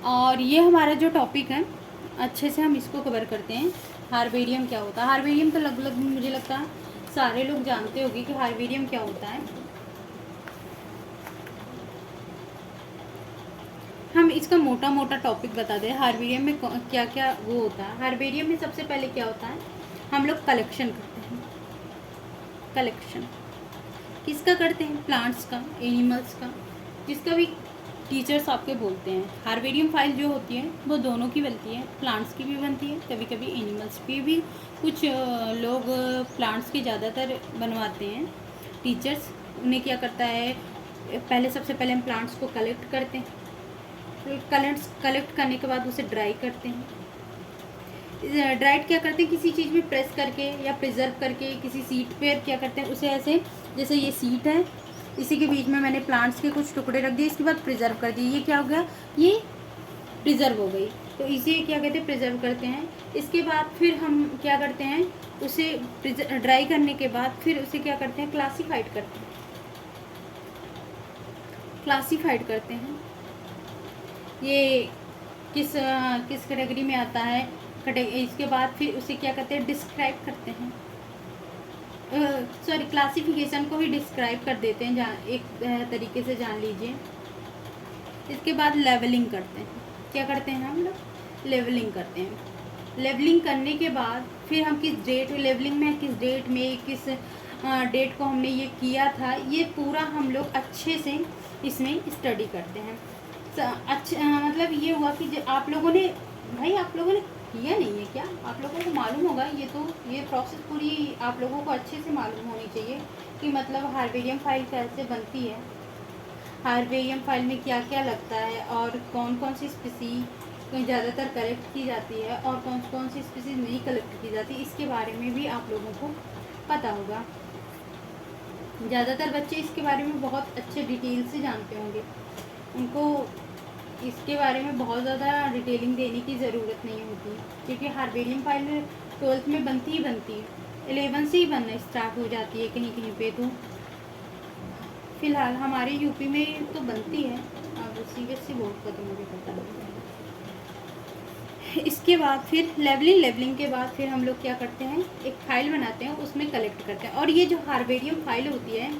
और ये हमारा जो टॉपिक है अच्छे से हम इसको कवर करते हैं। हार्बेरियम क्या होता है? हार्बेरियम तो लगभग मुझे लगता है सारे लोग जानते होंगे कि हार्बेरियम क्या होता है। हम इसका मोटा मोटा टॉपिक बता दें, हार्बेरियम में क्या क्या वो होता है। हार्बेरियम में सबसे पहले क्या होता है, हम लोग कलेक्शन करते हैं। कलेक्शन किसका करते हैं? प्लांट्स का, एनिमल्स का, जिसका भी टीचर्स आपके बोलते हैं। हार्बेरियम फाइल जो होती है वो दोनों की बनती है, प्लांट्स की भी बनती है, कभी कभी एनिमल्स की भी। कुछ लोग प्लांट्स की ज़्यादातर बनवाते हैं टीचर्स। उन्हें क्या करता है, पहले सबसे पहले हम प्लांट्स को कलेक्ट करते हैं, कलेक्ट करने के बाद उसे ड्राई करते हैं। ड्राइड क्या करते हैं, किसी चीज़ में प्रेस करके या प्रिजर्व करके किसी सीट पे क्या करते हैं, उसे ऐसे, जैसे ये सीट है, इसी के बीच में मैंने प्लांट्स के कुछ टुकड़े रख दिए, इसके बाद प्रिजर्व कर दिए, ये क्या हो गया, ये प्रिजर्व हो गई। तो इसे क्या कहते हैं, प्रिजर्व करते हैं। इसके बाद फिर हम क्या करते हैं, उसे ड्राई करने के बाद फिर उसे क्या करते हैं, क्लासीफाइड करते हैं। क्लासीफाइड करते हैं ये किस किस कैटेगरी में आता है। इसके बाद फिर उसे क्या करते हैं, डिस्क्राइब करते हैं। सॉरी, क्लासिफिकेशन को ही डिस्क्राइब कर देते हैं, एक तरीके से जान लीजिए। इसके बाद लेवलिंग करते हैं। क्या करते हैं हम लोग, लेवलिंग करते हैं। लेवलिंग करने के बाद फिर हम किस डेट, लेवलिंग में किस डेट में किस डेट को हमने ये किया था, ये पूरा हम लोग अच्छे से इसमें स्टडी करते हैं। अच्छा, मतलब ये हुआ कि आप लोगों ने, भाई आप लोगों ने किया नहीं है क्या, आप लोगों को मालूम होगा, ये प्रोसेस पूरी आप लोगों को अच्छे से मालूम होनी चाहिए कि मतलब हार्बेरियम फाइल कैसे बनती है, हार्बेरियम फाइल में क्या क्या लगता है, और कौन कौन सी स्पीसीज ज़्यादातर कलेक्ट की जाती है और कौन कौन सी स्पीसीज नहीं कलेक्ट की जाती, इसके बारे में भी आप लोगों को पता होगा। ज़्यादातर बच्चे इसके बारे में बहुत अच्छे डिटेल से जानते होंगे, उनको इसके बारे में बहुत ज़्यादा डिटेलिंग देने की ज़रूरत नहीं होती, क्योंकि हार्बेरियम फाइल 12th में बनती ही बनती है, 11 से ही बनना स्टार्ट हो जाती है कहीं कहीं पे। तो फ़िलहाल हमारे यूपी में तो बनती है, अब सीबीएसई बोर्ड का तो मुझे पता नहीं है। इसके बाद फिर लेवलिंग के बाद फिर हम लोग क्या करते हैं, एक फाइल बनाते हैं, उसमें कलेक्ट करते हैं। और ये जो हार्बेरियम फाइल होती है,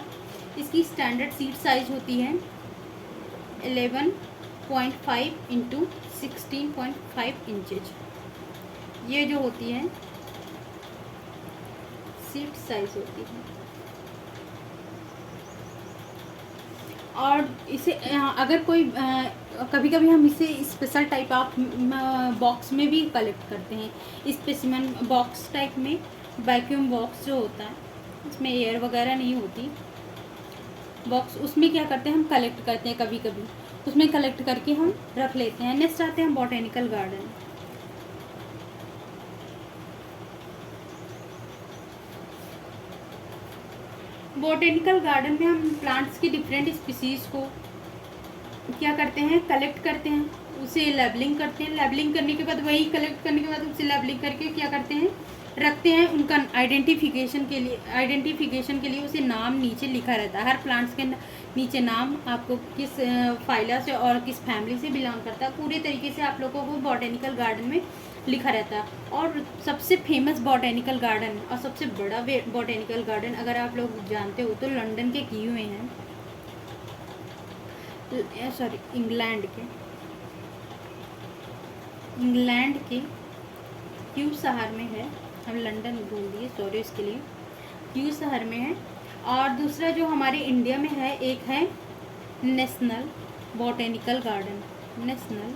इसकी स्टैंडर्ड सीट साइज़ होती है 11.5 इंटू 16.5 इंचेज। ये जो होती है सीट साइज होती है। और इसे अगर कोई कभी कभी हम इसे स्पेशल टाइप ऑफ बॉक्स में भी कलेक्ट करते हैं। स्पेसिमन बॉक्स टाइप में, वैक्यूम बॉक्स जो होता है, इसमें एयर वगैरह नहीं होती बॉक्स, उसमें क्या करते हैं, हम कलेक्ट करते हैं कभी कभी, उसमें कलेक्ट करके हम रख लेते हैं। नेक्स्ट आते हैं बॉटेनिकल गार्डन। बॉटेनिकल गार्डन में हम प्लांट्स की डिफरेंट स्पीसीज़ को क्या करते हैं, कलेक्ट करते हैं, उसे लेबलिंग करते हैं। लेबलिंग करने के बाद, वही कलेक्ट करने के बाद उसे लेबलिंग करके क्या करते हैं, रखते हैं। उनका आइडेंटिफिकेशन के लिए उसे नाम नीचे लिखा रहता है। हर प्लांट्स के नीचे नाम, आपको किस फाइला से और किस फैमिली से बिलोंग करता है, पूरे तरीके से आप लोगों को बॉटेनिकल गार्डन में लिखा रहता है। और सबसे फेमस बॉटेनिकल गार्डन और सबसे बड़ा बॉटेनिकल गार्डन अगर आप लोग जानते हो तो लंदन के किए हुए हैं, सॉरी इंग्लैंड के क्यू शहर में है। हम लंदन बोल दिए, सॉरी इसके लिए। क्यू शहर में है। और दूसरा जो हमारे इंडिया में है, एक है national botanical garden, national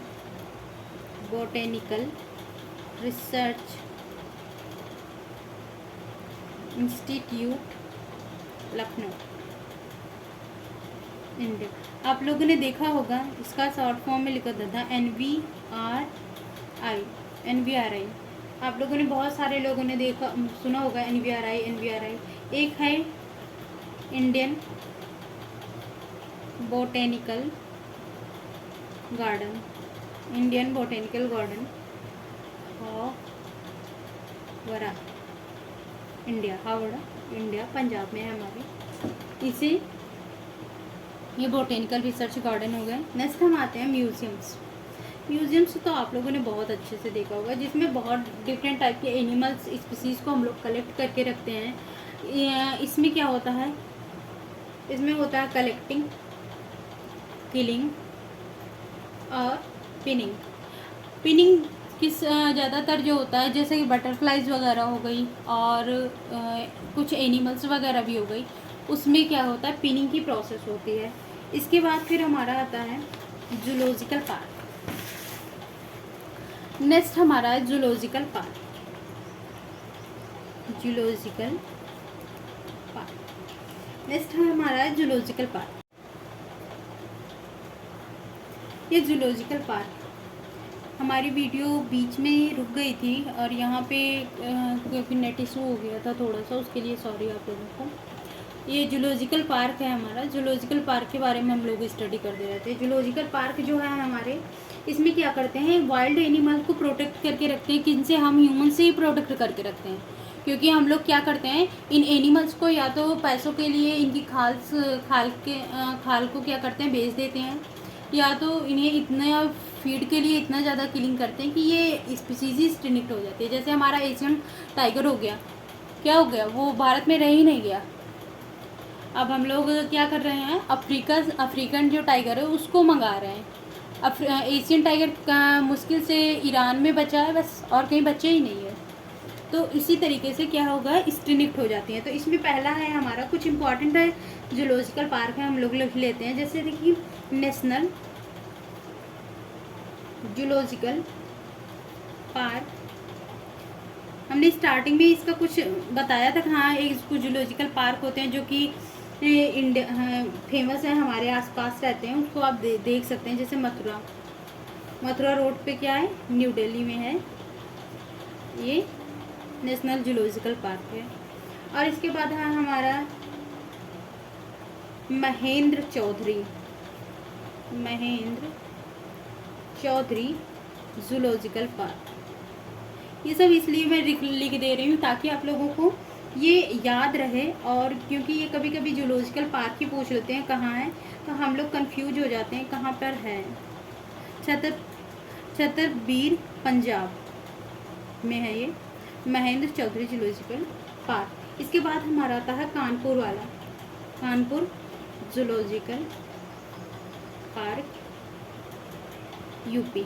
botanical research institute Lucknow, India. आप लोगों ने देखा होगा, इसका शॉर्ट फॉर्म में लिखा था NVRI। आप लोगों ने, बहुत सारे लोगों ने देखा सुना होगा NVRI। एक है Indian botanical garden, Howrah, India, Punjab में है हमारे। इसे ये बॉटेनिकल रिसर्च गार्डन हो गए। नेक्स्ट हम आते हैं म्यूजियम्स तो आप लोगों ने बहुत अच्छे से देखा होगा, जिसमें बहुत डिफरेंट टाइप के एनिमल्स स्पीसीज़ को हम लोग कलेक्ट करके रखते हैं। इसमें क्या होता है, इसमें होता है कलेक्टिंग, किलिंग और पिनिंग किस ज़्यादातर जो होता है, जैसे कि बटरफ्लाइज वगैरह हो गई और कुछ एनिमल्स वगैरह भी हो गई, उसमें क्या होता है, पिनिंग की प्रोसेस होती है। इसके बाद फिर हमारा आता है जूलॉजिकल पार्क। नेक्स्ट हमारा है zoological park. Zoological park next है हमारा है जूलॉजिकल पार्क। ये जूलॉजिकल पार्क, हमारी वीडियो बीच में रुक गई थी और यहाँ पे क्योंकि नेट इशू हो गया था थोड़ा सा, उसके लिए सॉरी आप लोगों को। ये जूलॉजिकल पार्क है हमारा। जूलॉजिकल पार्क के बारे में हम लोग स्टडी कर दे रहे थे। जूलॉजिकल पार्क जो है हमारे, इसमें क्या करते हैं, वाइल्ड एनिमल को प्रोटेक्ट करके रखते हैं। किन से? हम ह्यूमन से ही प्रोटेक्ट करके रखते हैं, क्योंकि हम लोग क्या करते हैं, इन एनिमल्स को या तो पैसों के लिए इनकी खाल को क्या करते हैं, बेच देते हैं, या तो इन्हें इतना फीड के लिए इतना ज़्यादा किलिंग करते हैं कि ये स्पीसीज ही एक्सटिंक्ट हो जाती है। जैसे हमारा एशियन टाइगर हो गया, क्या हो गया, वो भारत में रह ही नहीं गया। अब हम लोग क्या कर रहे हैं, अफ्रीकन जो टाइगर है उसको मंगा रहे हैं। एशियन टाइगर का मुश्किल से ईरान में बचा है बस, और कहीं बचे ही नहीं है। तो इसी तरीके से क्या होगा, एक्सटिंक्ट हो जाती हैं। तो इसमें पहला है हमारा, कुछ इंपॉर्टेंट है जूलॉजिकल पार्क है, हम लोग लिख लेते हैं। जैसे देखिए, नेशनल जूलॉजिकल पार्क, हमने स्टार्टिंग में इसका कुछ बताया था। हाँ, एक कुछ जूलॉजिकल पार्क होते हैं जो कि इंडिया फेमस है, हमारे आसपास रहते हैं, उसको आप देख सकते हैं। जैसे मथुरा रोड पे क्या है, न्यू दिल्ली में है, ये नेशनल जूलॉजिकल पार्क है। और इसके बाद है हमारा महेंद्र चौधरी जूलॉजिकल पार्क। ये सब इसलिए मैं लिख दे रही हूँ ताकि आप लोगों को ये याद रहे, और क्योंकि ये कभी कभी जूलॉजिकल पार्क ही पूछ लेते हैं कहाँ है, तो हम लोग कंफ्यूज हो जाते हैं कहाँ पर है। छतरवीर पंजाब में है ये महेंद्र चौधरी जूलॉजिकल पार्क। इसके बाद हमारा आता है कानपुर वाला, कानपुर जूलॉजिकल पार्क, यूपी।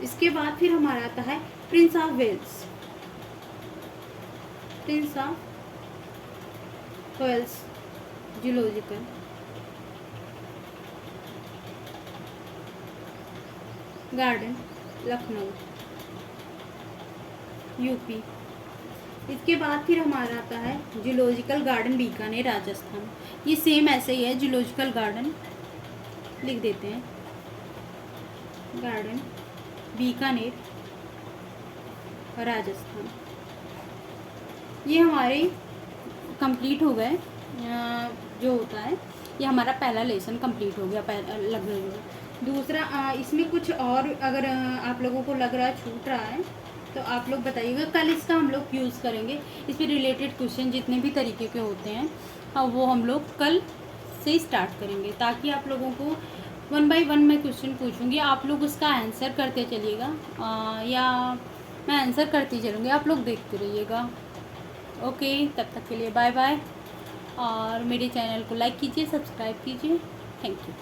इसके बाद फिर हमारा आता है Prince of Wales Zoological Garden, Lucknow, UP. इसके बाद फिर हमारा आता है जूलॉजिकल गार्डन बीकानेर, राजस्थान। ये सेम ऐसे ही है, जूलॉजिकल गार्डन लिख देते हैं, गार्डन बीकानेर, राजस्थान। ये हमारे कंप्लीट हो गए। जो होता है, ये हमारा पहला लेसन कंप्लीट हो गया लगभग। दूसरा इसमें कुछ और अगर आप लोगों को लग रहा है छूट रहा है तो आप लोग बताइएगा। कल इसका हम लोग यूज़ करेंगे, इस पर रिलेटेड क्वेश्चन जितने भी तरीके के होते हैं वो हम लोग कल से स्टार्ट करेंगे, ताकि आप लोगों को 1 बाय 1 मैं क्वेश्चन पूछूंगी, आप लोग उसका आंसर करते चलिएगा, या मैं आंसर करती चलूँगी, आप लोग देखते रहिएगा। ओके, तब तक के लिए बाय बाय, और मेरे चैनल को लाइक कीजिए, सब्सक्राइब कीजिए। Thank you.